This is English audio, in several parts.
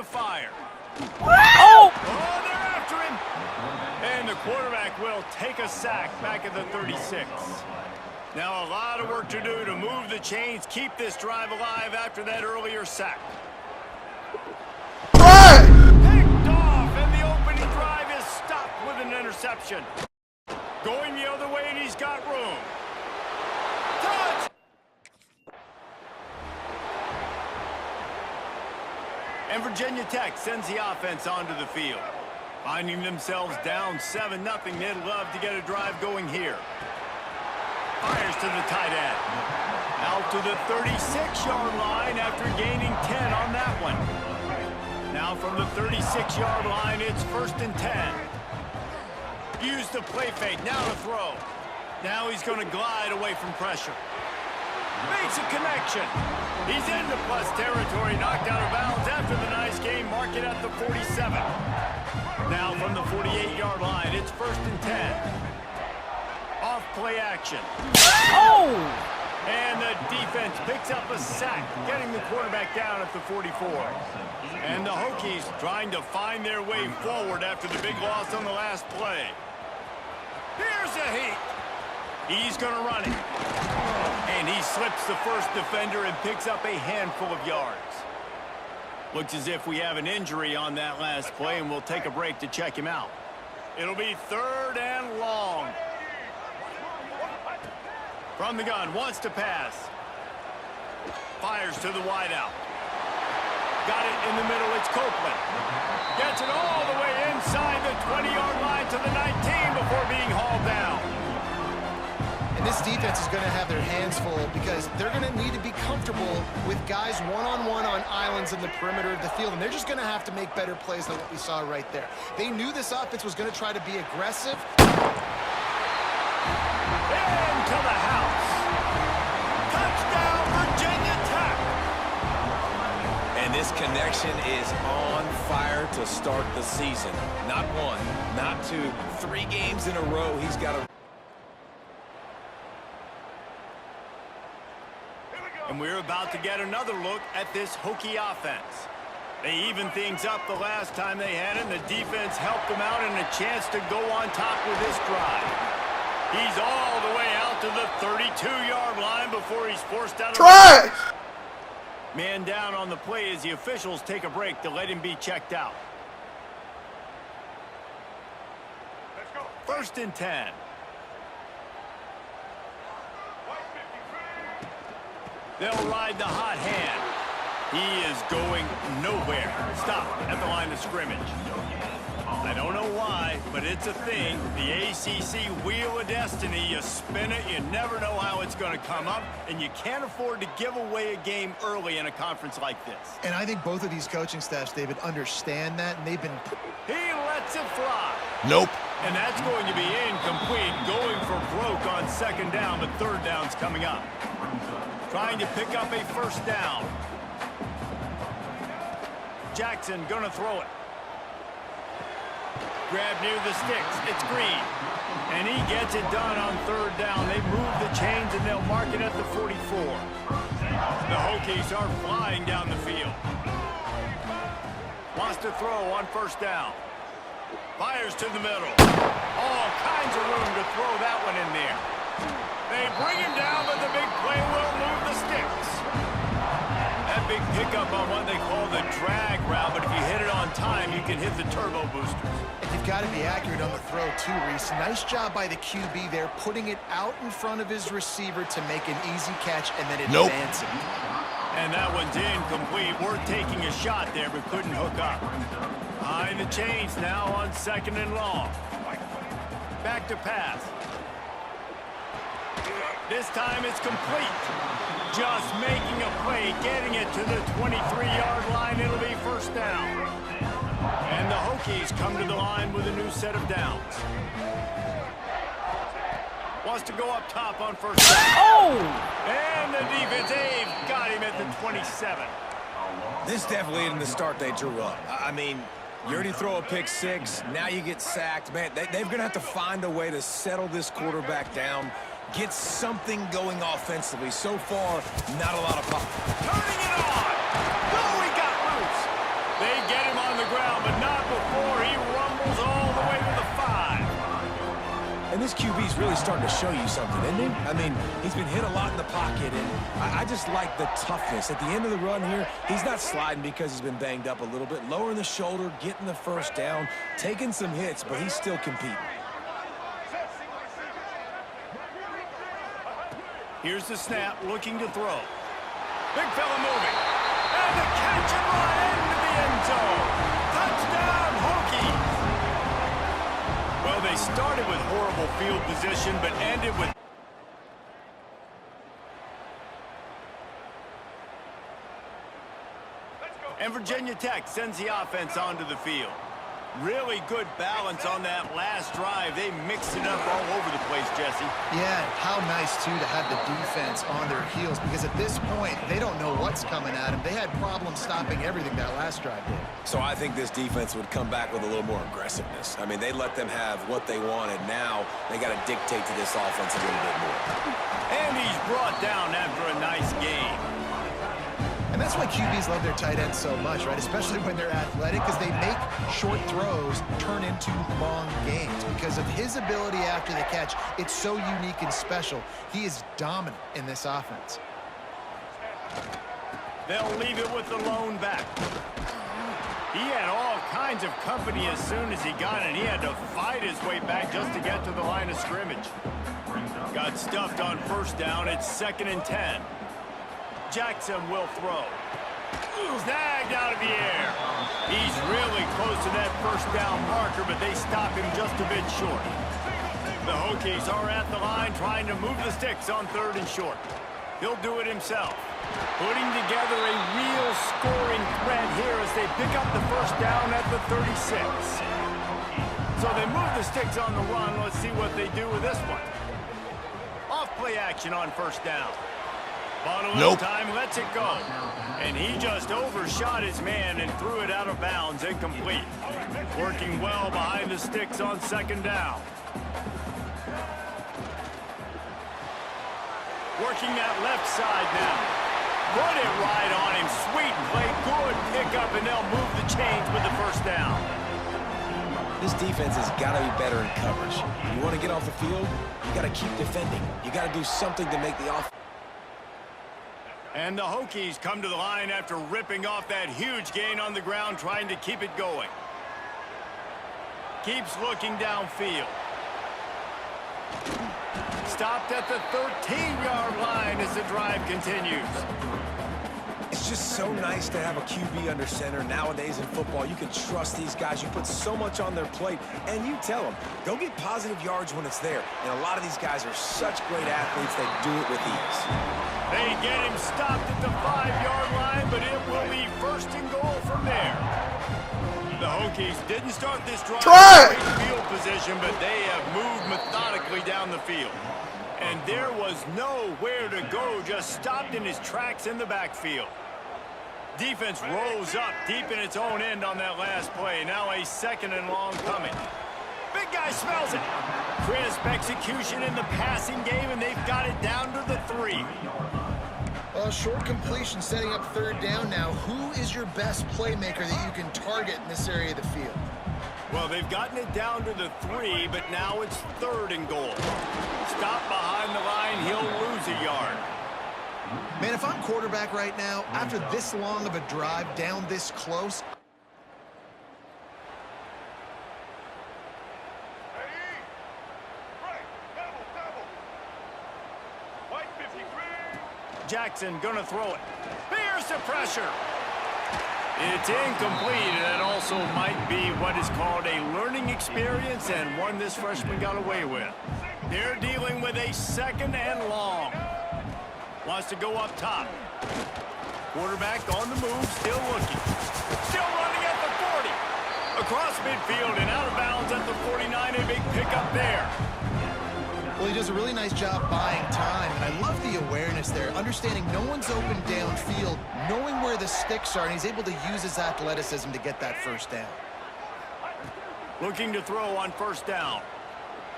fire. Oh! Oh, they're after him. And the quarterback will take a sack back at the 36. Now a lot of work to do to move the chains, keep this drive alive after that earlier sack. Picked off, and the opening drive is stopped with an interception. Going the other way, and he's got room. Touch! And Virginia Tech sends the offense onto the field. Finding themselves down 7-0, they'd love to get a drive going here. Fires to the tight end. Out to the 36-yard line after gaining 10 on that one. Now from the 36-yard line, it's 1st and 10. Use the play fake, now to throw. Now he's going to glide away from pressure. Makes a connection. He's into plus territory, knocked out of bounds after the nice game, mark it at the 47. Now from the 48-yard line, it's 1st and 10. Off play action. Oh! And the defense picks up a sack, getting the quarterback down at the 44. And the Hokies trying to find their way forward after the big loss on the last play. Here's a heat. He's going to run it. And he slips the first defender and picks up a handful of yards. Looks as if we have an injury on that last play, and we'll take a break to check him out. It'll be 3rd and long. From the gun, wants to pass. Fires to the wideout. Got it in the middle, it's Copeland. Gets it all the way inside the 20-yard line to the 19 before being hauled down. And this defense is going to have their hands full because they're going to need to be comfortable with guys one-on-one on islands in the perimeter of the field, and they're just going to have to make better plays than what we saw right there. They knew this offense was going to try to be aggressive. Into the house. Touchdown, Virginia Tech. And this connection is on fire to start the season. Not 1, not 2, 3 games in a row. He's got a... And we're about to get another look at this Hokie offense. They evened things up the last time they had it, and the defense helped them out and a chance to go on top with this drive. He's all the way out to the 32-yard line before he's forced out of the man down on the play as the officials take a break to let him be checked out. 1st and 10. They'll ride the hot hand. He is going nowhere. Stop at the line of scrimmage. I don't know why, but it's a thing. The ACC Wheel of Destiny, you spin it, you never know how it's going to come up, and you can't afford to give away a game early in a conference like this. And I think both of these coaching staffs, David, understand that, and they've been... He lets it fly. Nope. And that's going to be incomplete, going for broke on 2nd down, but 3rd down's coming up. Trying to pick up a 1st down. Jackson going to throw it. Grab near the sticks. It's Green. And he gets it done on 3rd down. They move the chains, and they'll mark it at the 44. The Hokies are flying down the field. Wants to throw on 1st down. Fires to the middle. All kinds of room to throw that one in there. They bring him down, but the big play will move the sticks. That big pickup on what they call the drag route, but if you hit it on time, you can hit the turbo boosters. And you've got to be accurate on the throw, too, Reese. Nice job by the QB there, putting it out in front of his receiver to make an easy catch and then advancing. And that one's incomplete. We're taking a shot there, but couldn't hook up. Behind the chains now on 2nd and long. Back to pass. This time it's complete. Just making a play, getting it to the 23-yard line. It'll be 1st down. And the Hokies come to the line with a new set of downs. Wants to go up top on 1st down. Oh! And the defense, they've got him at the 27. This definitely isn't the start they drew up. I mean, you already throw a pick 6, now you get sacked. Man, they're going to have to find a way to settle this quarterback down, get something going offensively. So far, not a lot of pop. Turning it on! Oh, he got loose! They get him on the ground, but not before he rumbles all the way to the 5. And this QB's really starting to show you something, isn't he? I mean, he's been hit a lot in the pocket, and I just like the toughness. At the end of the run here, he's not sliding because he's been banged up a little bit. Lowering the shoulder, getting the first down, taking some hits, but he's still competing. Here's the snap, looking to throw. Big fella moving. And the catch and run into the end zone. Touchdown, Hokies! Well, they started with horrible field position, but ended with... And Virginia Tech sends the offense onto the field. Really good balance on that last drive. They mixed it up all over the place, Jesse. Yeah, how nice, too, to have the defense on their heels, because at this point, they don't know what's coming at them. They had problems stopping everything that last drive did. So I think this defense would come back with a little more aggressiveness. I mean, they let them have what they wanted. Now they got to dictate to this offense a little bit more. And he's brought down after a nice game. And that's why QBs love their tight ends so much, right? Especially when they're athletic, because they make short throws turn into long gains. Because of his ability after the catch, it's so unique and special. He is dominant in this offense. They'll leave it with the lone back. He had all kinds of company as soon as he got it. He had to fight his way back just to get to the line of scrimmage. Got stuffed on first down. It's 2nd and 10. Jackson will throw. Snagged out of the air. He's really close to that first down marker, but they stop him just a bit short. The Hokies are at the line trying to move the sticks on 3rd and short. He'll do it himself. Putting together a real scoring threat here as they pick up the first down at the 36. So they move the sticks on the run. Let's see what they do with this one. Off play action on first down. Nope. Time lets it go. And he just overshot his man and threw it out of bounds, incomplete. Working well behind the sticks on 2nd down. Working that left side now. Put it right on him. Sweet play. Good pickup, and they'll move the chains with the first down. This defense has got to be better in coverage. You want to get off the field, you got to keep defending. You got to do something to make the offense. And the Hokies come to the line after ripping off that huge gain on the ground, trying to keep it going. Keeps looking downfield. Stopped at the 13-yard line as the drive continues. It's just so nice to have a QB under center. Nowadays in football, you can trust these guys. You put so much on their plate, and you tell them, go get positive yards when it's there. And a lot of these guys are such great athletes, they do it with ease. They get him stopped at the 5-yard line, but it will be 1st and goal from there. The Hokies didn't start this drive in great field position, but they have moved methodically down the field. And there was nowhere to go, just stopped in his tracks in the backfield. Defense rose up deep in its own end on that last play. Now a 2nd and long coming. Big guy smells it. Crisp execution in the passing game, and they've got it down to the 3. Well, short completion setting up 3rd down now. Who is your best playmaker that you can target in this area of the field? Well, they've gotten it down to the 3, but now it's 3rd and goal. Stop behind the line, he'll lose a yard. Man, if I'm quarterback right now, after this long of a drive down this close, Jackson gonna throw it. Here's the pressure. It's incomplete, and that also might be what is called a learning experience, and one this freshman got away with. They're dealing with a 2nd and long. Wants to go up top. Quarterback on the move, still looking. Still running at the 40. Across midfield and out of bounds at the 49, a big pickup there. well, he does a really nice job buying time, and I love the awareness there, understanding no one's open downfield, knowing where the sticks are, and he's able to use his athleticism to get that first down. Looking to throw on first down.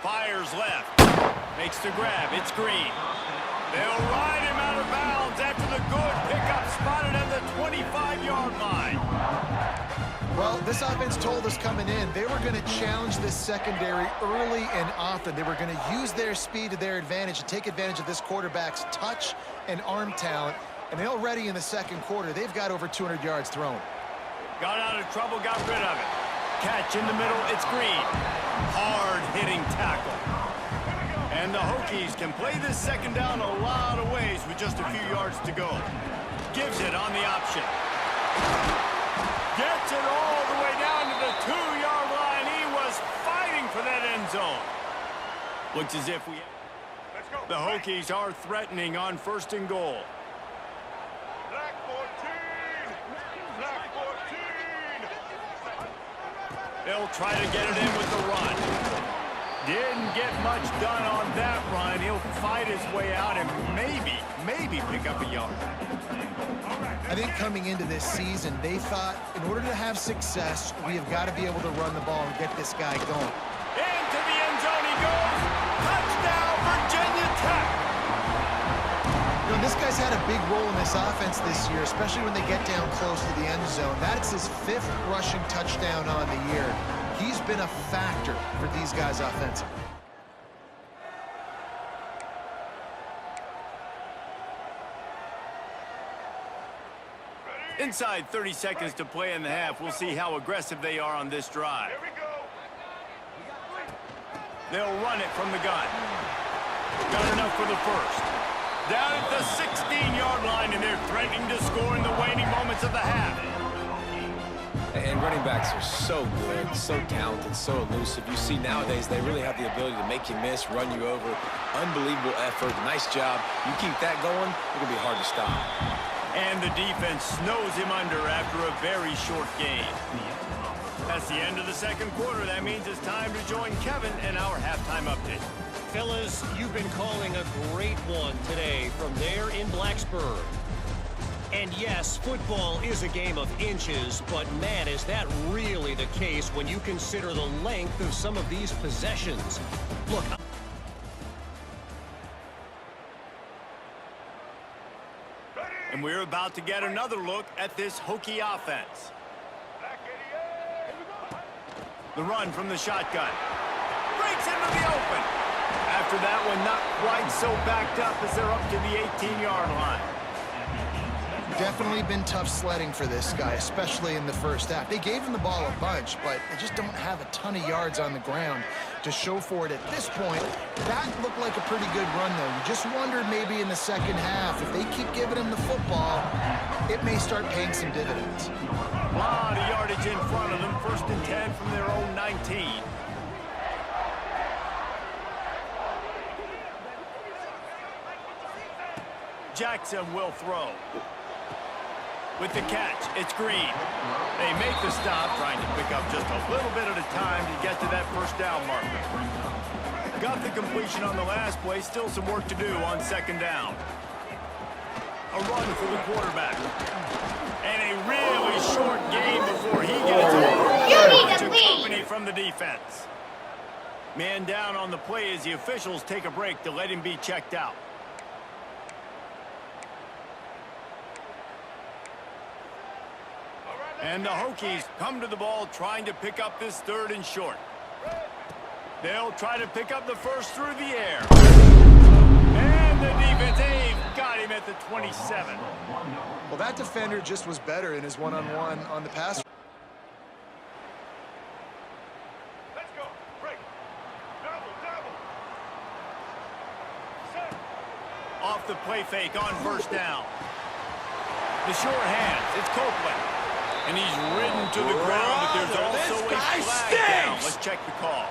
Fires left. Makes the grab. It's Green. They'll ride him out of bounds after the good pickup spotted at the 25-yard line. This offense told us coming in they were going to challenge this secondary early and often. They were going to use their speed to their advantage and take advantage of this quarterback's touch and arm talent. And already in the second quarter, they've got over 200 yards thrown. Got out of trouble, got rid of it. Catch in the middle, it's Green. Hard-hitting tackle. And the Hokies can play this second down a lot of ways with just a few yards to go. Gives it on the option. Gets it all the way down to the 2-yard line. He was fighting for that end zone. Looks as if the Hokies are threatening on 1st and goal. Black 14! Black 14! They'll try to get it in with the run. Didn't get much done on that run. He'll fight his way out and maybe pick up a yard. I think coming into this season, they thought in order to have success, we have got to be able to run the ball and get this guy going. Into the end zone he goes. Touchdown, Virginia Tech. You know, this guy's had a big role in this offense this year, especially when they get down close to the end zone. That's his 5th rushing touchdown on the year. He's been a factor for these guys offensively. Inside 30 seconds to play in the half. We'll see how aggressive they are on this drive. Here we go. They'll run it from the gun. Got enough for the first. Down at the 16-yard line, and they're threatening to score in the waning moments of the half. And running backs are so good, so talented, so elusive. You see nowadays they really have the ability to make you miss, run you over. Unbelievable effort. Nice job. You keep that going, it's going to be hard to stop. And the defense snows him under after a very short game. That's the end of the second quarter. That means it's time to join Kevin and our halftime update. Fellas, you've been calling a great one today from there in Blacksburg. And yes, football is a game of inches, but man, is that really the case when you consider the length of some of these possessions. Look, And we're about to get another look at this Hokie offense. The run from the shotgun. Breaks into the open. After that one, not quite so backed up as they're up to the 18-yard line. Definitely been tough sledding for this guy, especially in the first half. They gave him the ball a bunch, but they just don't have a ton of yards on the ground to show for it at this point. That looked like a pretty good run, though. You just wondered maybe in the second half, if they keep giving him the football, it may start paying some dividends. A lot of yardage in front of them. 1st and 10 from their own 19. Jackson will throw. With the catch, it's Green. They make the stop, trying to pick up just a little bit at a time to get to that first down marker. Got the completion on the last play, still some work to do on 2nd down. A run for the quarterback. And a really short game before he gets it. Company from the defense. Man down on the play as the officials take a break to let him be checked out. And the Hokies come to the ball trying to pick up this 3rd and short. They'll try to pick up the first through the air. And the defense, they've got him at the 27. Well, that defender just was better in his one-on-one on the pass. Let's go. Break. Double, double. Set. Off the play fake on 1st down. The sure hands, it's Copeland. And he's ridden to the ground, but there's also a flag down. Let's check the call.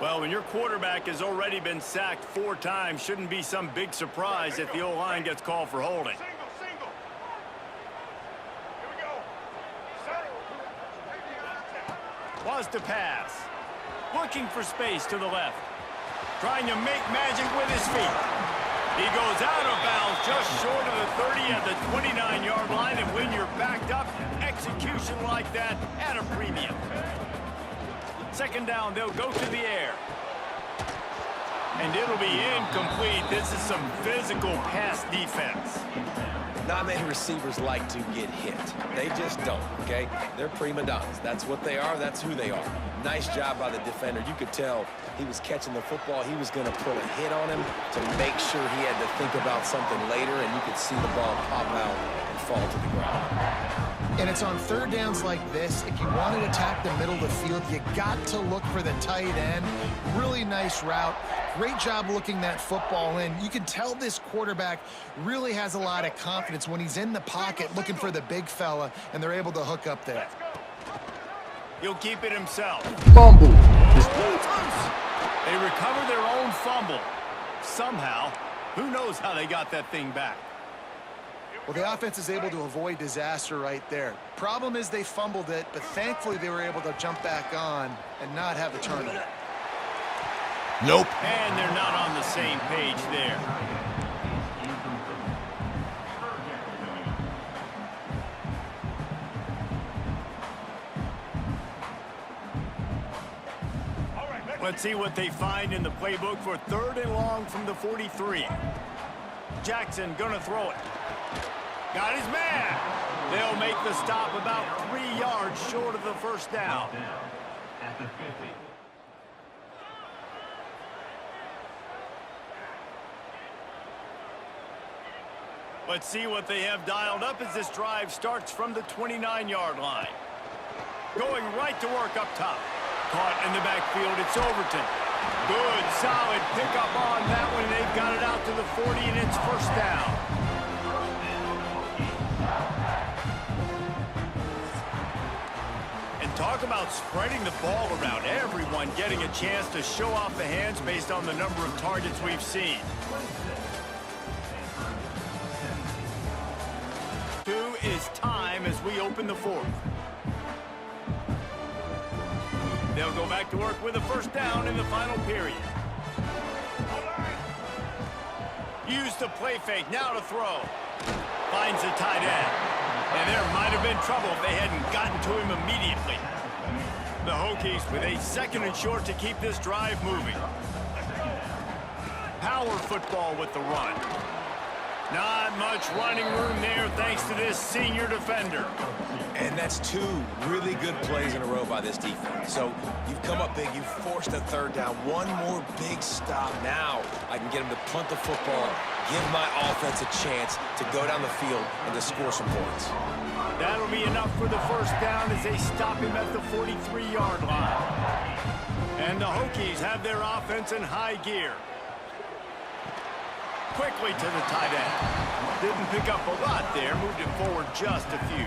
Well, when your quarterback has already been sacked 4 times, shouldn't be some big surprise if the O-line gets called for holding. Single. Here we go. Set. Was to pass. Looking for space to the left. Trying to make magic with his feet. He goes out of bounds just short of the 30 at the 29-yard line, and when you're backed up, execution like that at a premium. 2nd down, they'll go to the air. And it'll be incomplete. This is some physical pass defense. Not many receivers like to get hit. They just don't, okay? They're prima donnas. That's what they are. That's who they are. Nice job by the defender. You could tell he was catching the football. He was going to put a hit on him to make sure he had to think about something later, and you could see the ball pop out and fall to the ground. And it's on third downs like this. If you want to attack the middle of the field, you got to look for the tight end. Really nice route. Great job looking that football in. You can tell this quarterback really has a lot of confidence when he's in the pocket looking for the big fella, and they're able to hook up there. He'll keep it himself. Fumble. They recover their own fumble. Somehow, who knows how they got that thing back. Well, the offense is able to avoid disaster right there. Problem is they fumbled it, but thankfully they were able to jump back on and not have the turnover. Nope. And they're not on the same page there. Let's see what they find in the playbook for 3rd and long from the 43. Jackson gonna throw it. Got his man. They'll make the stop about 3 yards short of the first down. At the 50. Let's see what they have dialed up as this drive starts from the 29-yard line. Going right to work up top. Caught in the backfield, it's Overton. Good, solid pickup on that one. They've got it out to the 40, and it's first down. And talk about spreading the ball around. Everyone getting a chance to show off the hands based on the number of targets we've seen. 2 is time as we open the 4th. They'll go back to work with a first down in the final period. Use the play fake, now to throw. Finds the tight end. And there might have been trouble if they hadn't gotten to him immediately. The Hokies with a 2nd and short to keep this drive moving. Power football with the run. Not much running room there thanks to this senior defender. And that's 2 really good plays in a row by this defense. So you've come up big, you've forced a 3rd down. One more big stop. Now I can get them to punt the football, give my offense a chance to go down the field and to score some points. That'll be enough for the first down as they stop him at the 43-yard line. And the Hokies have their offense in high gear. Quickly to the tight end. Didn't pick up a lot there, moved it forward just a few.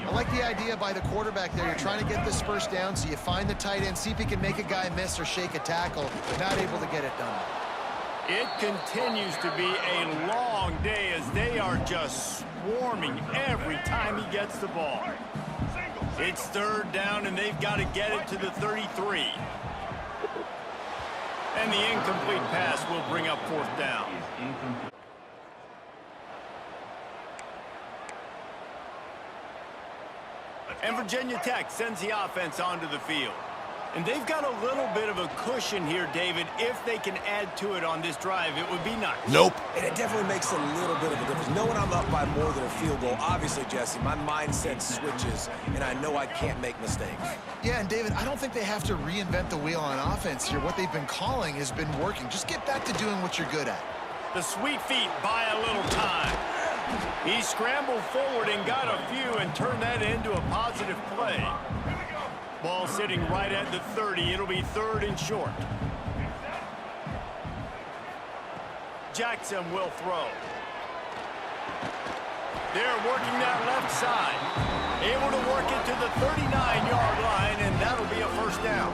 I like the idea by the quarterback there. You're trying to get this first down, so you find the tight end, see if he can make a guy miss or shake a tackle, but not able to get it done. It continues to be a long day as they are just swarming every time he gets the ball. It's 3rd down, and they've got to get it to the 33. And the incomplete pass will bring up 4th down. And Virginia Tech sends the offense onto the field. And they've got a little bit of a cushion here, David. If they can add to it on this drive, it would be nice. Nope. And it definitely makes a little bit of a difference. Knowing I'm up by more than a field goal, obviously, Jesse, my mindset switches, and I know I can't make mistakes. Yeah, and David, I don't think they have to reinvent the wheel on offense here. What they've been calling has been working. Just get back to doing what you're good at. The sweet feet buy a little time. He scrambled forward and got a few and turned that into a positive play. Ball sitting right at the 30. It'll be 3rd and short. Jackson will throw. They're working that left side. Able to work it to the 39-yard line, and that'll be a first down.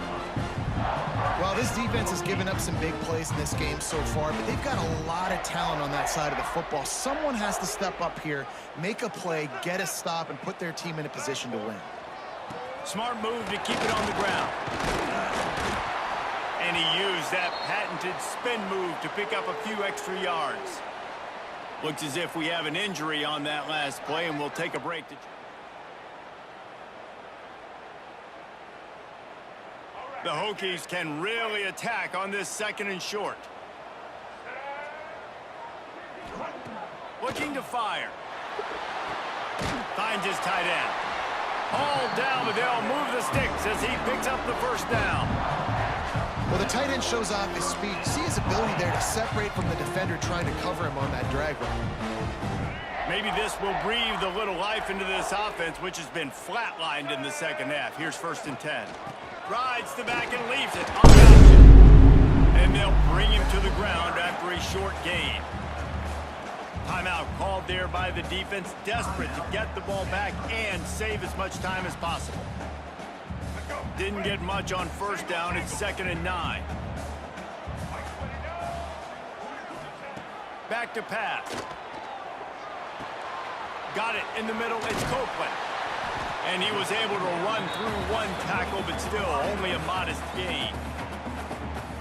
Well, this defense has given up some big plays in this game so far, but they've got a lot of talent on that side of the football. Someone has to step up here, make a play, get a stop, and put their team in a position to win. Smart move to keep it on the ground. And he used that patented spin move to pick up a few extra yards. Looks as if we have an injury on that last play, and we'll take a break to... The Hokies can really attack on this 2nd and short. Looking to fire. Finds his tight end. Hauled down, but they'll move the sticks as he picks up the 1st down. Well, the tight end shows off his speed. See his ability there to separate from the defender trying to cover him on that drag route. Maybe this will breathe a little life into this offense, which has been flatlined in the 2nd half. Here's 1st and 10. Rides the back and leaves it on action. And they'll bring him to the ground after a short gain. Timeout called there by the defense, desperate to get the ball back and save as much time as possible. Didn't get much on 1st down. It's 2nd and 9. Back to pass. Got it in the middle. It's Copeland. And he was able to run through 1 tackle, but still only a modest gain.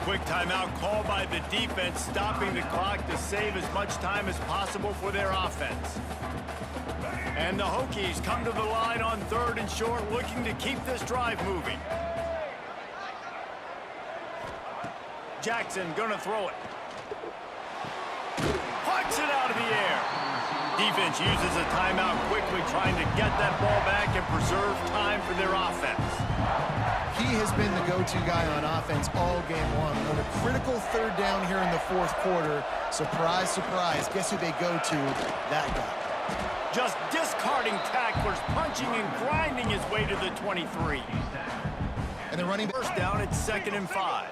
Quick timeout called by the defense, stopping the clock to save as much time as possible for their offense. And the Hokies come to the line on 3rd and short, looking to keep this drive moving. Jackson gonna throw it. Pucks it out of the air. Defense uses a timeout quickly, trying to get that ball back and preserve time for their offense. He has been the go-to guy on offense all game long. On a critical 3rd down here in the 4th quarter, surprise, surprise, guess who they go to? That guy. Just discarding tacklers, punching and grinding his way to the 23. And the running back. 1st down, it's 2nd and 5.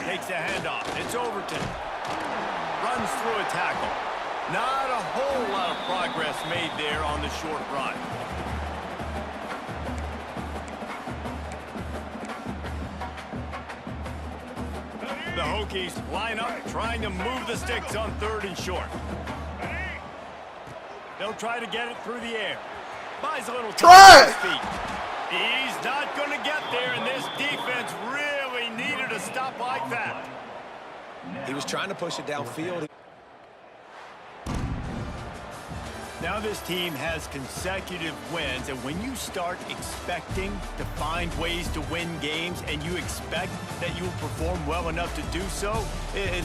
Takes a handoff. It's Overton. Runs through a tackle. Not a whole lot of progress made there on the short run. The Hokies line up, trying to move the sticks on 3rd and short. They'll try to get it through the air. Buys a little time on his feet. He's not going to get there, and this defense really needed a stop like that. He was trying to push it downfield. Now this team has consecutive wins, and when you start expecting to find ways to win games and you expect that you will perform well enough to do so,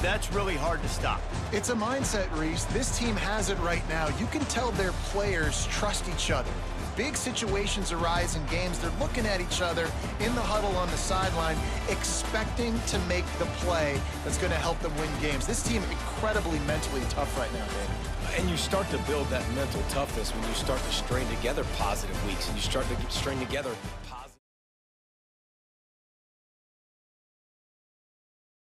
that's really hard to stop. It's a mindset, Reese. This team has it right now. You can tell their players trust each other. Big situations arise in games. They're looking at each other in the huddle on the sideline, expecting to make the play that's going to help them win games. This team incredibly mentally tough right now, Dave. And you start to build that mental toughness when you start to string together positive weeks and you start to string together positive